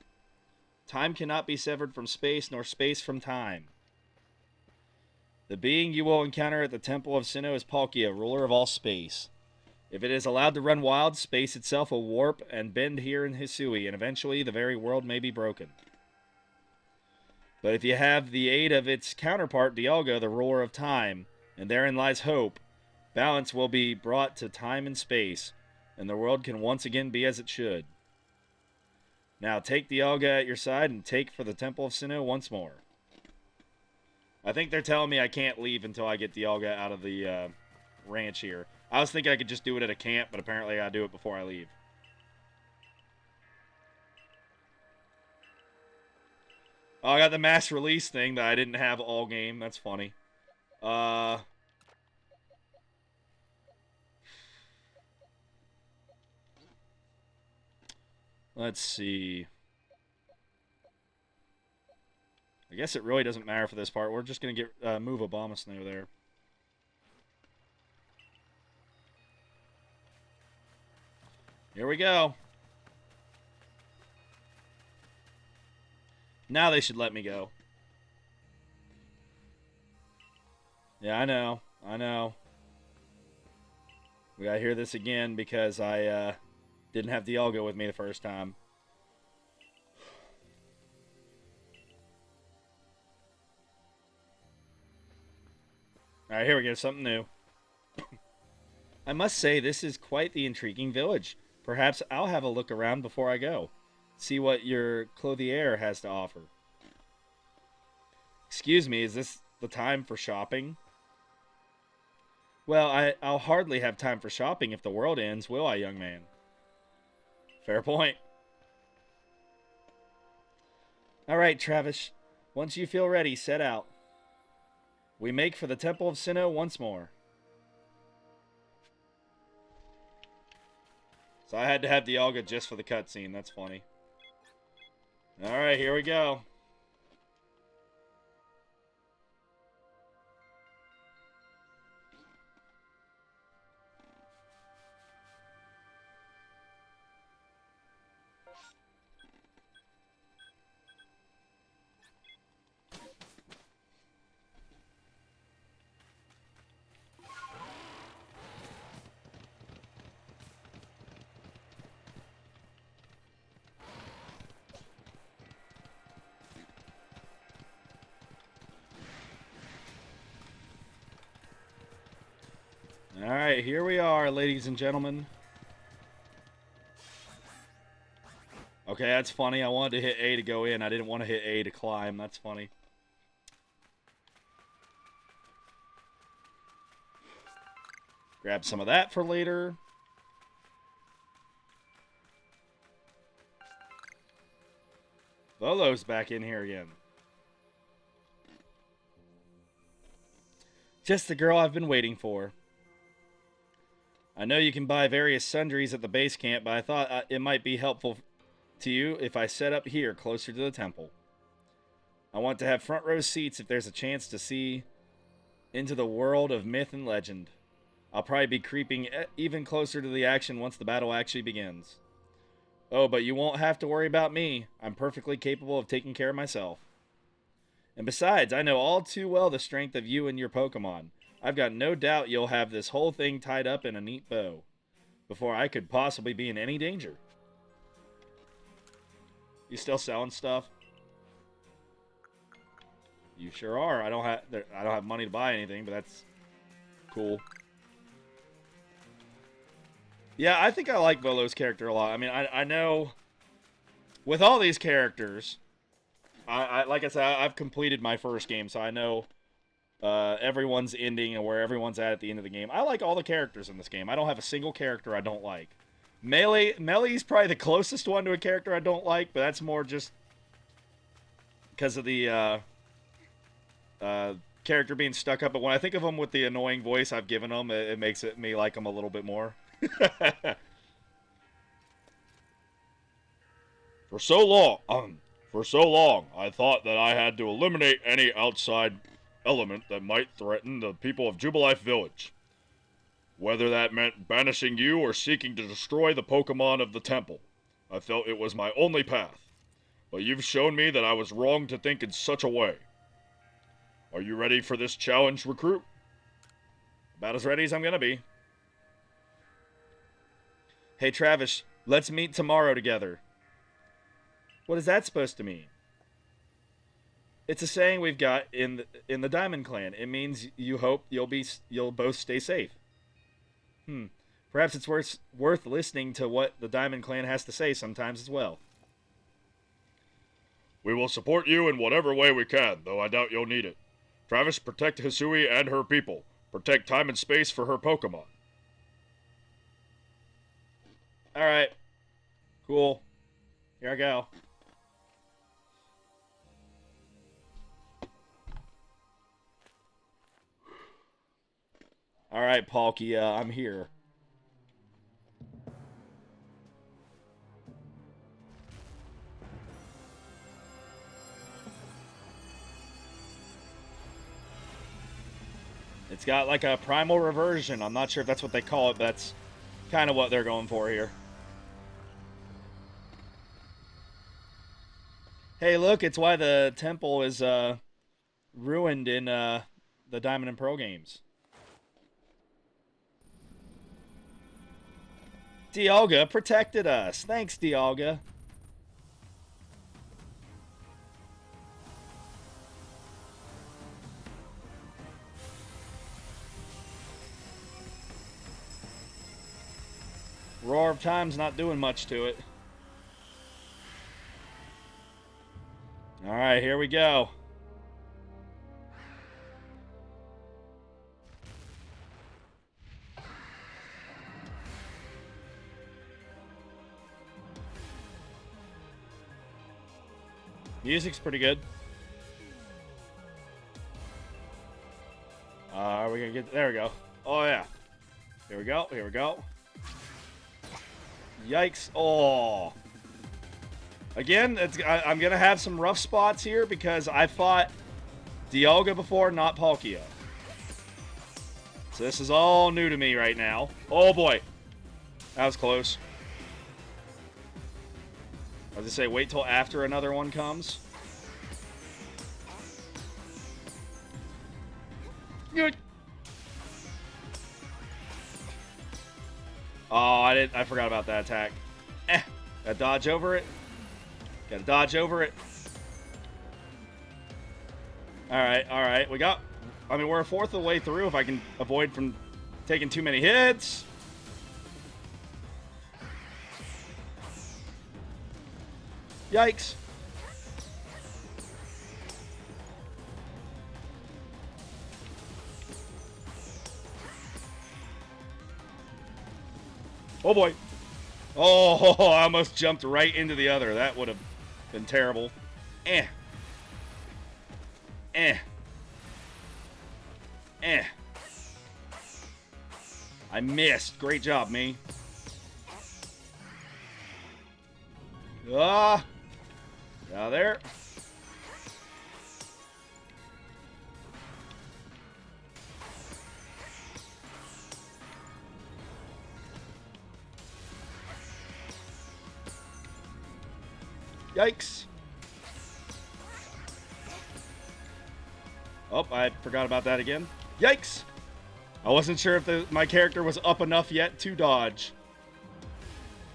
Time cannot be severed from space, nor space from time. The being you will encounter at the Temple of Sinnoh is Palkia, ruler of all space. If it is allowed to run wild, space itself will warp and bend here in Hisui, and eventually the very world may be broken. But if you have the aid of its counterpart, Dialga, the ruler of time, and therein lies hope, balance will be brought to time and space, and the world can once again be as it should. Now take Dialga at your side and take for the Temple of Sinnoh once more. I think they're telling me I can't leave until I get Dialga out of the ranch here. I was thinking I could just do it at a camp, but apparently I gotta do it before I leave. Oh, I got the mass release thing that I didn't have all game. That's funny. Let's see. I guess it really doesn't matter for this part. We're just going to get move Abomasnow there. Here we go. Now they should let me go. Yeah, I know. I know. We gotta hear this again because I didn't have Dialga with me the first time. Alright, here we go. Something new. I must say, this is quite the intriguing village. Perhaps I'll have a look around before I go. See what your clothier has to offer. Excuse me, is this the time for shopping? Well, I'll hardly have time for shopping if the world ends, will I, young man? Fair point. Alright, Travis. Once you feel ready, set out. We make for the Temple of Sinnoh once more. So I had to have Dialga just for the cutscene. That's funny. Alright, here we go. Alright, here we are, ladies and gentlemen. Okay, that's funny. I wanted to hit A to go in. I didn't want to hit A to climb. That's funny. Grab some of that for later. Volo's back in here again. Just the girl I've been waiting for. I know you can buy various sundries at the base camp, but I thought it might be helpful to you if I set up here closer to the temple. I want to have front row seats if there's a chance to see into the world of myth and legend. I'll probably be creeping even closer to the action once the battle actually begins. Oh, but you won't have to worry about me. I'm perfectly capable of taking care of myself. And besides, I know all too well the strength of you and your Pokémon. I've got no doubt you'll have this whole thing tied up in a neat bow before I could possibly be in any danger. You still selling stuff? You sure are. I don't have money to buy anything, but that's cool. Yeah, I think I like Volo's character a lot. I mean, I know with all these characters, I like I said, I've completed my first game, so I know everyone's ending and where everyone's at the end of the game. I like all the characters in this game. I don't have a single character I don't like. Melee's probably the closest one to a character I don't like, but that's more just because of the character being stuck up. But when I think of him with the annoying voice I've given him, it makes me like him a little bit more. For so long, I thought that I had to eliminate any outside element that might threaten the people of Jubilife Village. Whether that meant banishing you or seeking to destroy the Pokémon of the temple. I felt it was my only path. But you've shown me that I was wrong to think in such a way. Are you ready for this challenge, recruit? About as ready as I'm gonna be. Hey, Travis, let's meet tomorrow together. What is that supposed to mean? It's a saying we've got in the Diamond Clan. It means you hope you'll both stay safe. Perhaps it's worth listening to what the Diamond Clan has to say sometimes as well. We will support you in whatever way we can, though I doubt you'll need it. Travis, protect Hisui and her people. Protect time and space for her Pokémon. Alright. Cool. Here I go. Alright, Palkia, I'm here. It's got like a primal reversion. I'm not sure if that's what they call it, but that's kind of what they're going for here. Hey, look, it's why the temple is ruined in the Diamond and Pearl games. Dialga protected us. Thanks, Dialga. Roar of Time's not doing much to it. Alright, here we go. Music's pretty good. Are we gonna get... There we go. Oh, yeah. Here we go. Here we go. Yikes. Oh. Again, I'm going to have some rough spots here because I fought Dialga before, not Palkia. So this is all new to me right now. Oh, boy. That was close. I was going to say, wait till after another one comes. Good. Oh, I forgot about that attack. Gotta dodge over it. Gotta dodge over it. Alright. We're a fourth of the way through if I can avoid from taking too many hits. Yikes. Oh boy. Oh, I almost jumped right into the other. That would have been terrible. I missed. Great job, me. Out there. Yikes. Oh, I forgot about that again. Yikes. I wasn't sure if my character was up enough yet to dodge.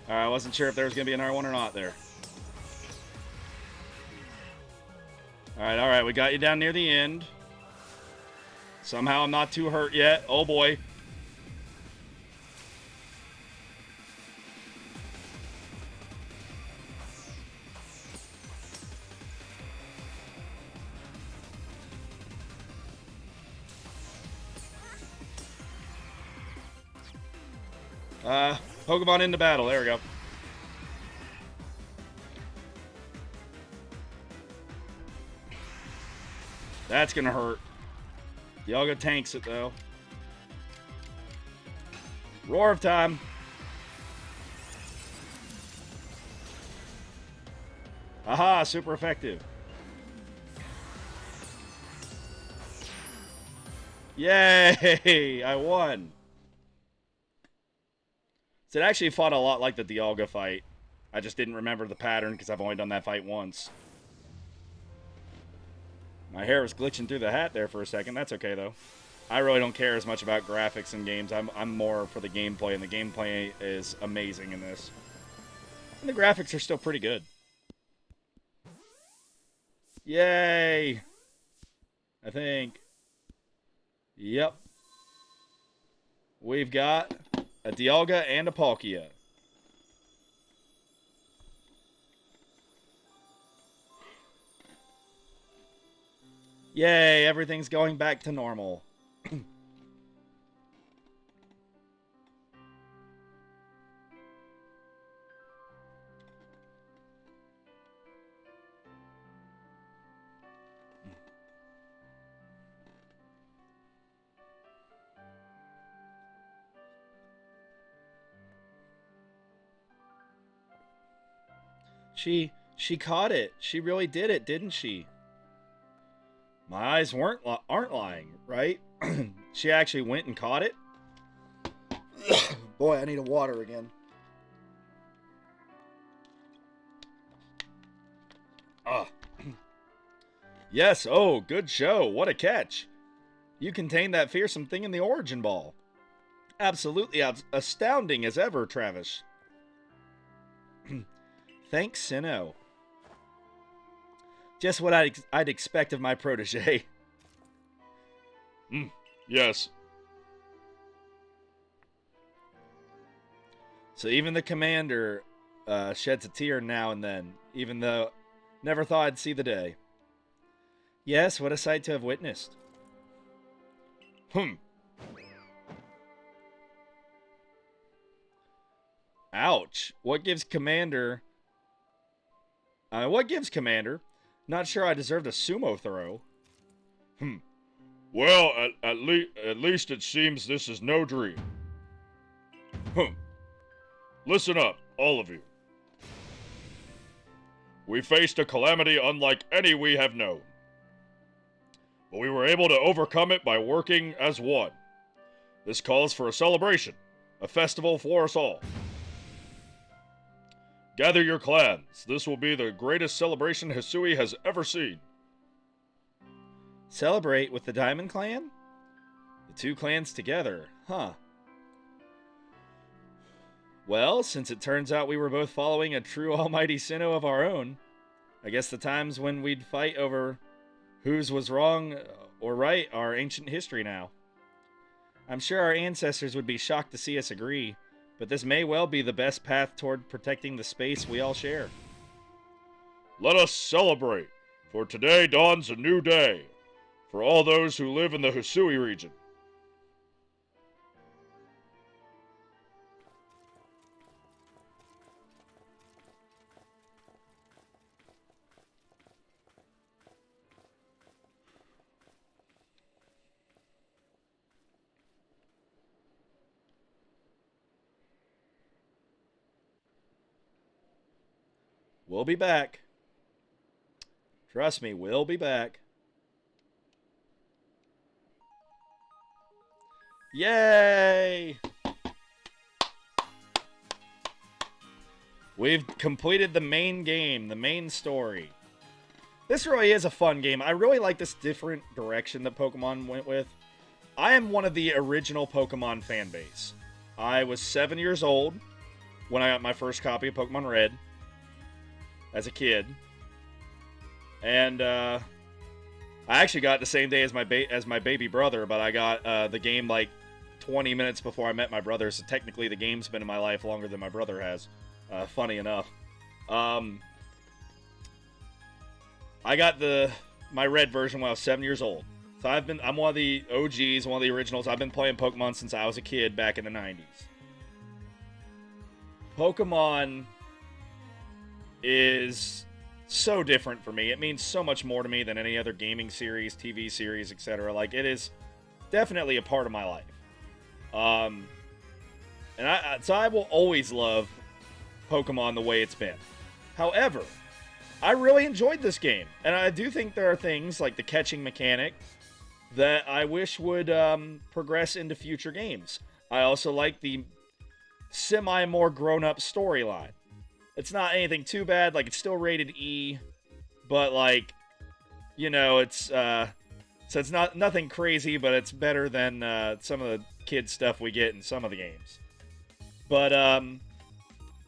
I wasn't sure if there was going to be another one or not there. Alright. We got you down near the end. Somehow I'm not too hurt yet. Oh, boy. Pokemon into battle. There we go. That's gonna hurt. Dialga tanks it, though. Roar of Time. Aha, super effective. Yay! I won. So it actually fought a lot like the Dialga fight. I just didn't remember the pattern because I've only done that fight once. My hair was glitching through the hat there for a second. That's okay, though. I really don't care as much about graphics in games. I'm more for the gameplay, and the gameplay is amazing in this. And the graphics are still pretty good. Yay! I think. Yep. We've got a Dialga and a Palkia. Yay, everything's going back to normal. She caught it. She really did it, didn't she? My eyes aren't lying, right? She actually went and caught it. Boy, I need a water again. Ah. Yes, oh, good show. What a catch. You contained that fearsome thing in the Origin Ball. Absolutely astounding as ever, Travis. Thanks, Sinnoh. Just what I'd expect of my protege. Yes. So even the commander sheds a tear now and then, even though never thought I'd see the day. Yes, what a sight to have witnessed. Ouch. What gives Commander... Not sure I deserved a sumo throw. Well, at least it seems this is no dream. Listen up, all of you. We faced a calamity unlike any we have known. But we were able to overcome it by working as one. This calls for a celebration, a festival for us all. Gather your clans. This will be the greatest celebration Hisui has ever seen. Celebrate with the Diamond Clan? The two clans together, huh? Well, since it turns out we were both following a true almighty Sinnoh of our own, I guess the times when we'd fight over whose was wrong or right are ancient history now. I'm sure our ancestors would be shocked to see us agree, but this may well be the best path toward protecting the space we all share. Let us celebrate, for today dawns a new day for all those who live in the Hisui region. We'll be back. Trust me, we'll be back. Yay! We've completed the main game, the main story. This really is a fun game. I really like this different direction that Pokemon went with. I am one of the original Pokemon fan base. I was 7 years old when I got my first copy of Pokemon Red as a kid. And I actually got it the same day as my baby brother, but I got the game like 20 minutes before I met my brother, so technically the game's been in my life longer than my brother has. Funny enough. I got my Red version when I was 7 years old. So I'm one of the OGs, one of the originals. I've been playing Pokemon since I was a kid back in the 90s. Pokemon is so different for me. It means so much more to me than any other gaming series, TV series, etc. Like, it is definitely a part of my life. So I will always love Pokemon the way it's been. However, I really enjoyed this game, and I do think there are things like the catching mechanic that I wish would progress into future games. I also like the semi-more grown-up storyline. It's not anything too bad. Like, it's still rated E, but like, you know, so it's not nothing crazy, but it's better than some of the kids stuff we get in some of the games. But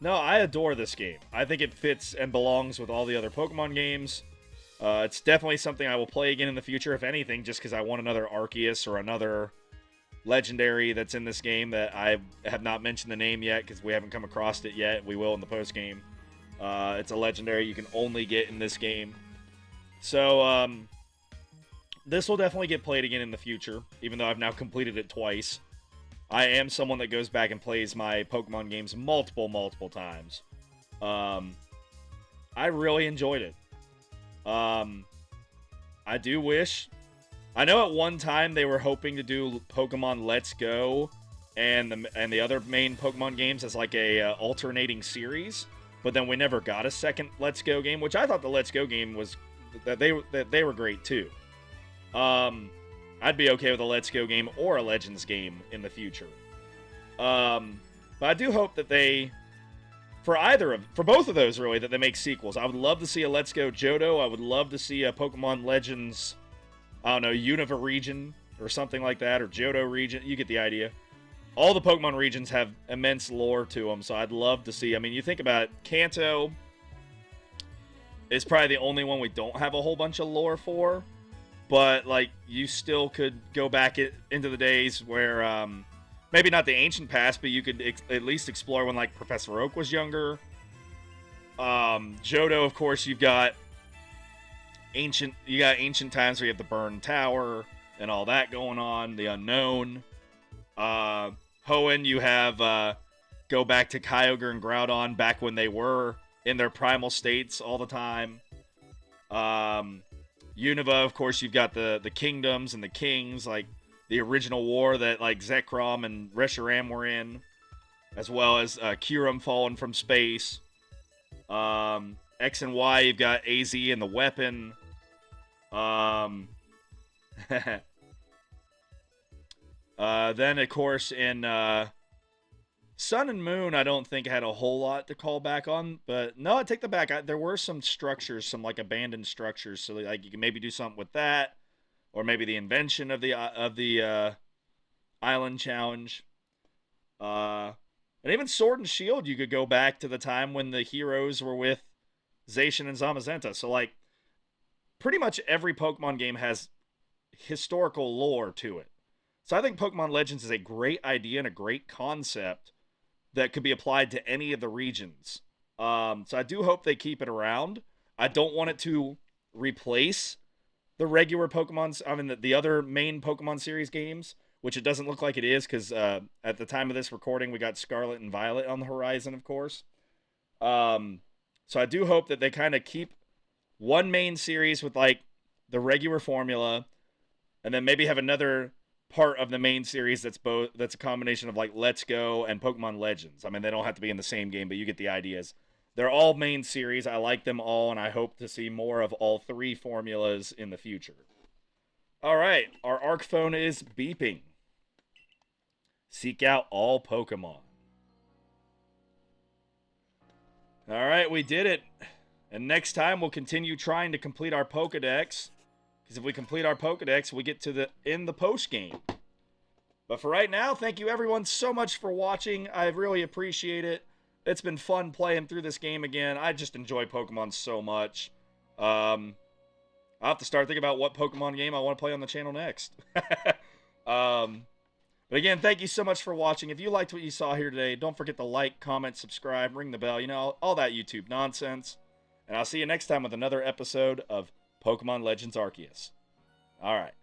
no, I adore this game. I think it fits and belongs with all the other Pokemon games. It's definitely something I will play again in the future, if anything, just because I want another Arceus or another legendary that's in this game that I have not mentioned the name yet because we haven't come across it yet. We will in the post game. It's a legendary you can only get in this game. So this will definitely get played again in the future, even though I've now completed it twice. I am someone that goes back and plays my Pokemon games multiple times. I really enjoyed it. I do wish... I know at one time they were hoping to do Pokemon Let's Go and the other main Pokemon games as like a alternating series, but then we never got a second Let's Go game, which I thought the Let's Go game was... that they were great too. I'd be okay with a Let's Go game or a Legends game in the future. But I do hope that they, for both of those really, that they make sequels. I would love to see a Let's Go Johto. I would love to see a Pokemon Legends, I don't know, Unova region or something like that, or Johto region. You get the idea. All the Pokemon regions have immense lore to them, so I'd love to see. I mean, you think about it, Kanto is probably the only one we don't have a whole bunch of lore for. But, like, you still could go back into the days where, maybe not the ancient past, but you could at least explore when, like, Professor Oak was younger. Johto, of course, you got ancient times where you have the Burned Tower and all that going on, the unknown. Hoenn, you have, go back to Kyogre and Groudon back when they were in their primal states all the time. Unova, of course, you've got the kingdoms and the kings, like the original war that like Zekrom and Reshiram were in, as well as Kyurem falling from space. X and Y, you've got AZ and the weapon. Then, of course, in Sun and Moon, I don't think had a whole lot to call back on, but no, I take that back. There were some structures, some like abandoned structures, so like you can maybe do something with that, or maybe the invention of the island challenge. And even Sword and Shield, you could go back to the time when the heroes were with Zacian and Zamazenta. So like, pretty much every Pokemon game has historical lore to it. So I think Pokemon Legends is a great idea and a great concept that could be applied to any of the regions. So I do hope they keep it around. I don't want it to replace the regular Pokemon, I mean, the other main Pokemon series games, which it doesn't look like it is, because at the time of this recording, we got Scarlet and Violet on the horizon, of course. So I do hope that they kind of keep one main series with, like, the regular formula, and then maybe have another part of the main series that's a combination of like Let's Go and Pokemon Legends. I mean, they don't have to be in the same game, but you get the ideas. They're all main series. I like them all, and I hope to see more of all three formulas in the future. All right, our ARC phone is beeping. Seek out all Pokemon. All right, we did it. And next time we'll continue trying to complete our Pokedex. Because if we complete our Pokedex, we get to the post game. But for right now, thank you everyone so much for watching. I really appreciate it. It's been fun playing through this game again. I just enjoy Pokemon so much. I'll have to start thinking about what Pokemon game I want to play on the channel next. But again, thank you so much for watching. If you liked what you saw here today, don't forget to like, comment, subscribe, ring the bell. You know, all that YouTube nonsense. And I'll see you next time with another episode of Pokemon Legends Arceus. All right.